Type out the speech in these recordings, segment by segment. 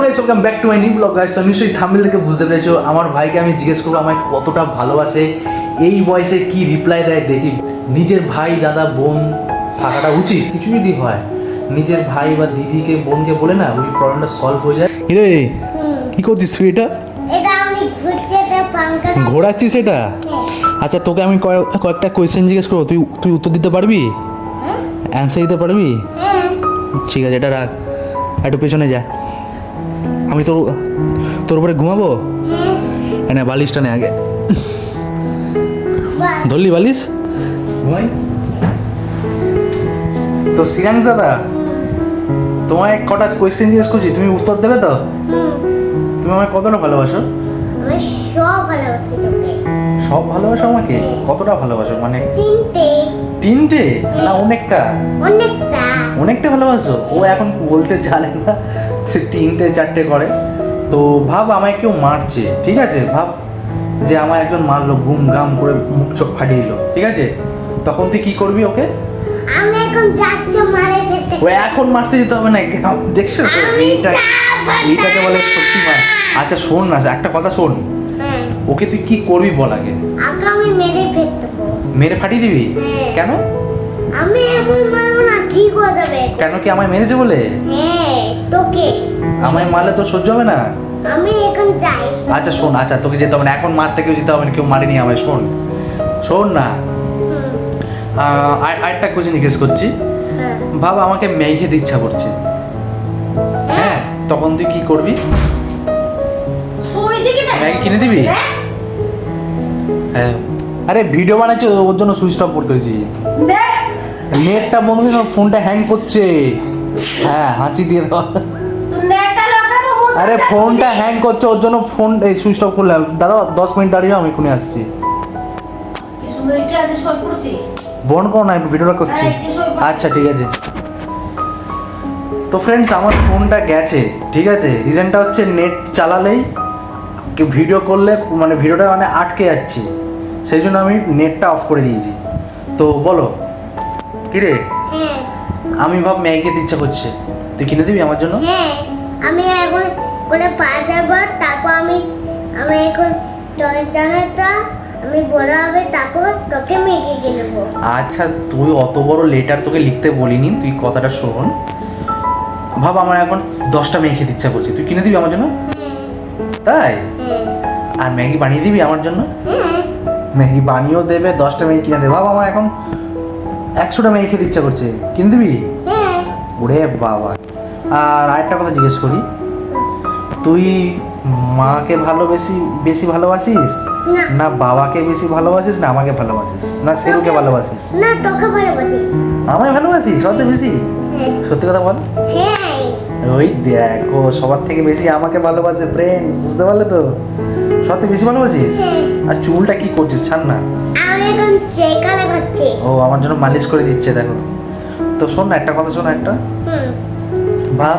Guys, welcome back to my new blog guys. তো নিশ্চয়ই thumbnail থেকে বুঝতে পেরেছো আমার ভাইকে আমি জিজ্ঞেস করবো আমায় কতটা ভালোবাসে, এই বয়সে কি রিপ্লাই দেয় দেখি। নিজের ভাই দাদা বোন থাকাটা উচিত, কিছু যদি হয় নিজের ভাই বা দিদিকে বোনকে বলে না ওই প্রবলেমটা সলভ হয়ে যায়। রে কি করছিস তুই? এটা আমি ঘোরাচ্ছিস এটা? আচ্ছা, তোকে আমি কয়েকটা কোয়েশ্চেন জিজ্ঞেস করবো, তুই উত্তর দিতে পারবি? অ্যান্সার দিতে পারবি? ঠিক আছে, এটা রাখ, একটু পেছনে যা। আমি তোর উপরে ঘুমাবো। না, বালিশটা নে আগে। ধরলি বালিশ? ঘুমাই। তো সিরাংস দাদা, তোমায় কটা কোয়েশ্চেন জিজ্ঞেস করছি, তুমি উত্তর দেবে তো? তুমি আমায় কতটা ভালোবাসো? আমি সব ভালোবাসি তোকে। সব ভালোবাসো আমাকে? কতটা ভালোবাসো মানে? তিনটে না অনেকটা? অনেকটা ভালোবাসো। ও এখন বলতে জানে না, সে তিনটে চারটে করে। তো ভাব আমায় কেউ মারছে, ঠিক আছে, ভাব যে আমায় একজন মারলো, গুম গাম করে মুখ চোখ ফাটিয়ে দিল, ঠিক আছে, তখন তুই কি করবি ওকে? আমি এখন যাচ্ছি মারে ফেলতে। ও এখন মারতে যেতে হবে না, দেখছো তো এইটাকে বলে সত্যি মার। আচ্ছা শোন না, একটা কথা শোন, ওকে তুই কি করবি বল আগে। আগে আমি মেরে ফেলবো। মেরে ফাটিয়ে দিবি? কেন? আমি এখন মারবো না, ঠিক হয়ে যাবে। কেন, কি আমায় মেরেছে বলে? হ্যাঁ, তোকে আমায় মারলে তো সহ্য হবে না। আমি এখন যাই। আচ্ছা শোন, আচ্ছা তোকে যেতে হবে না এখন, মারতে কেউ যেতে হবে না, কেউ মারেনি আমায়। শোন না, আরেকটা কোয়েশ্চেন জিজ্ঞেস করছি। ভাব আমাকে ম্যাগি খেতে ইচ্ছা করছে, হ্যাঁ, তখন তুই কি করবি? ম্যাগি কিনে দিবি? হ্যাঁ। আরে ভিডিও বানাচ্ছি, ওর জন্য সুইচ অফ করেছি। নেটটা বন্ধ করে ফোনটা হ্যাং করছে। হ্যাঁ, হাঁচি দিয়ে দাও। আরে ফোনটা হ্যাং করছে, ওর জন্য ফোন এই সুইচ অফ করলাম। দাদা 10 মিনিট দাঁড়িয়ে, আমি এখনই আসছি। বন্ধ করো না, একটু ভিডিওটা করছি। আচ্ছা ঠিক আছে। তো ফ্রেন্ডস, আমার ফোনটা গেছে, ঠিক আছে, রিজনটা হচ্ছে নেট চালালেই ভিডিও করলে মানে ভিডিওটা মানে আটকে যাচ্ছে, সেই জন্য আমি নেটটা অফ করে দিয়েছি। তো বলো কি রে, আমি ভাব ম্যাগি খেতে ইচ্ছা করছে, তুই কিনে দিবি আমার জন্য? হ্যাঁ, আমি এখন করে পাঁচ যাবো, তারপর আমি এখন জানাটা আমি বড় হবে, তারপর তোকে ম্যাগি কিনে দেবো। আচ্ছা, তুই অত বড় লেটার তোকে লিখতে বলিনি, তুই কথাটা শোন। ভাব আমার এখন 10টা ম্যাগি খেতে ইচ্ছা করছে, তুই কিনে দিবি আমার জন্য? তাই? আর ম্যাগি বানিয়ে দিবি আমার জন্য? ম্যাগি বানিয়েও দেবে, 10টা ম্যাগি কিনে দেবে। ভাব আমার এখন 100টা ম্যাগি খেতে ইচ্ছা করছে, কিনে দিবি? ওরে বাবা। আর আরেকটা কথা জিজ্ঞেস করি, তুই মাকে বেশি ভালোবাসিস না বাবাকে বেশি ভালোবাসিস, না আমাকে ভালোবাসিস, না সেরুকে ভালোবাসিস? না, তোকে ভালোবাসি। আমায় ভালোবাসিস সবচেয়ে বেশি? সত্যি কথা বল। হ্যাঁ, ওই দেখো, সবার থেকে বেশি আমাকে ভালোবাসে ফ্রেন্ড, বুঝতে পারলে তো? সবথেকে বেশি ভালোবাসিস। আর চুলটা কি করছিস, ছাড় না। আমি এখন চেকা লাগাচ্ছি। ও আমার জন্য মালিশ করে দিচ্ছে, দেখো। তো শোন না, একটা কথা শোন, একটা ভাব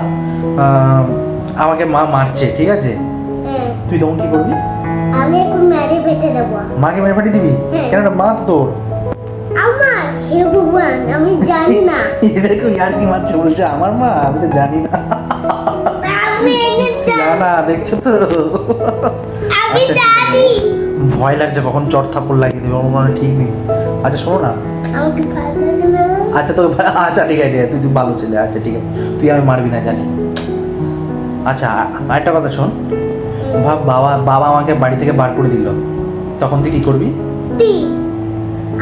আমাকে মা মারছে, ঠিক আছে, তুই তখন কি করবি? আমি এখন মেরে ফেটে দেবো। মাকে মেরে ফাটিয়ে দিবি? কেন, মা তো তোর। আমার হে ভগবান, আমি জানি না। দেখো ইয়ার কি মারছে, বলছে আমার মা, আমি তো জানি না। আমি না দেখছো তো, আমি জানি। ভয় লাগছে কখন চট থাপ্পড় লাগিয়ে দেবে, আমার মনে ঠিক নেই। আচ্ছা শোনো না, আমাকে ভালো লাগে না। আচ্ছা তো আচ্ছা ঠিক আছে, তুই ভালো ছেলে, আচ্ছা ঠিক আছে, তুই আমি মারবি না জানি। আচ্ছা আরেকটা কথা শোন, ভাব বাবা আমাকে বাড়ি থেকে বার করে দিল, তখন তুই কি করবি?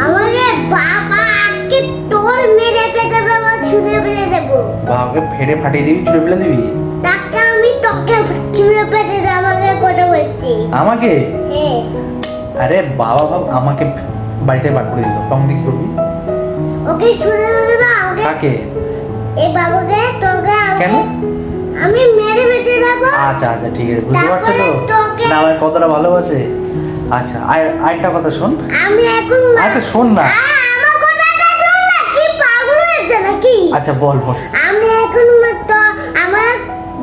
আমাকে বাবা আজকে তোর মেরে ফেটে দেবো, ছুঁড়ে ফেলে দেবো। বাবাকে ফেড়ে ফাটিয়ে দিবি, ছুঁড়ে ফেলে দিবি? তাকে আমি তোকে ছুঁড়ে ফেটে দেবো, আমাকে কথা বলছি। আমাকে? হ্যাঁ। আরে বাবা ভাব আমাকে বাড়ি থেকে বার করে দিল, তখন তুই কি করবি? ওকে ছুঁড়ে ফেলে দেবো। কাকে? এই বাবুকে, তোকে। কেন? আমি মেরে ফেটে দেবো। আচ্ছা আচ্ছা ঠিক আছে, বুঝতে পারছো তো না আমায় কতটা ভালোবাসে। আচ্ছা আরেকটা কথা শোন। আমি এখন আচ্ছা শোন না, আমার কথাটা শোন না, কি পাগল হয়েছে নাকি? আচ্ছা বল। আমি এখন তো আমার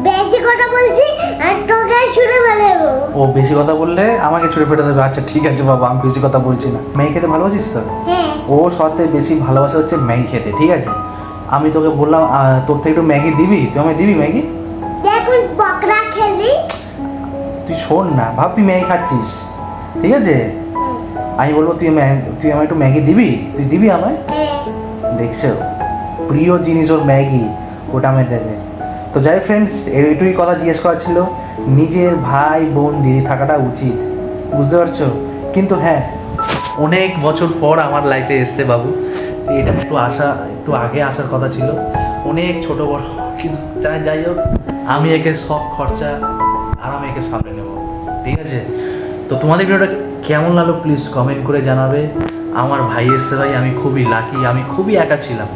বেশি কথা বলছি, আর তোকে ছুঁড়ে ফেলে দেবো। ও বেশি কথা বললে আমাকে ছুঁড়ে ফেলে দেবে? আচ্ছা ঠিক আছে বাবা, আমি বেশি কথা বলছি না। ম্যাগি খেতে ভালোবাসিস তো? হ্যাঁ। ও সবথেকে বেশি ভালোবাসা হচ্ছে ম্যাগি খেতে, ঠিক আছে। আমি তোকে বললাম তোর থেকে একটু ম্যাগি দিবি, তুই আমায় দিবি ম্যাগি? দেখুন বকরা শোন না, ভাব তুই ম্যাগি খাচ্ছিস, ঠিক আছে? আমি বলবো তুই আমায় একটু ম্যাগি দিবি, তুই দিবি আমায়? হ্যাঁ। দেখছো, প্রিয় জিনিস ওর ম্যাগি, ওটা আমায় দেবে। তো যাই ফ্রেন্ডস, এইটুকুই কথা জিজ্ঞেস করা ছিল। নিজের ভাই বোন দিদি থাকাটা উচিত, বুঝতে পারছো? কিন্তু হ্যাঁ, অনেক বছর পর আমার লাইফে এসছে বাবু, এটা একটু আগে আসার কথা ছিল, অনেক ছোট বড়, কিন্তু যাই হোক, আমি একে সব খরচা আর আমি একে সামনে নেব, ঠিক আছে? তো তোমাদের ভিডিওটা কেমন লাগলো প্লিজ কমেন্ট করে জানাবে। আমার ভাই এসছে ভাই, আমি খুবই লাকি, আমি খুবই একা ছিলাম,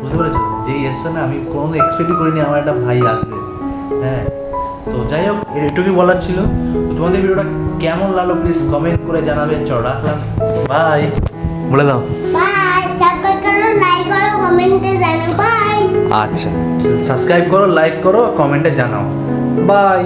বুঝতে পেরেছো? যেই এসছে না, আমি কোনো এক্সপেক্টই করিনি আমার একটা ভাই আসবে। হ্যাঁ, তো যাই হোক, এটুকুই বলার ছিল। তো তোমাদের ভিডিওটা কেমন লাগলো প্লিজ কমেন্ট করে জানাবে। চলো রাখলাম, বাই, বলে দাও। বাই, সাবস্ক্রাইব করো, লাইক করো, কমেন্টে জানাও। বাই। আচ্ছা, সাবস্ক্রাইব করো, লাইক করো, কমেন্টে জানাও। বাই।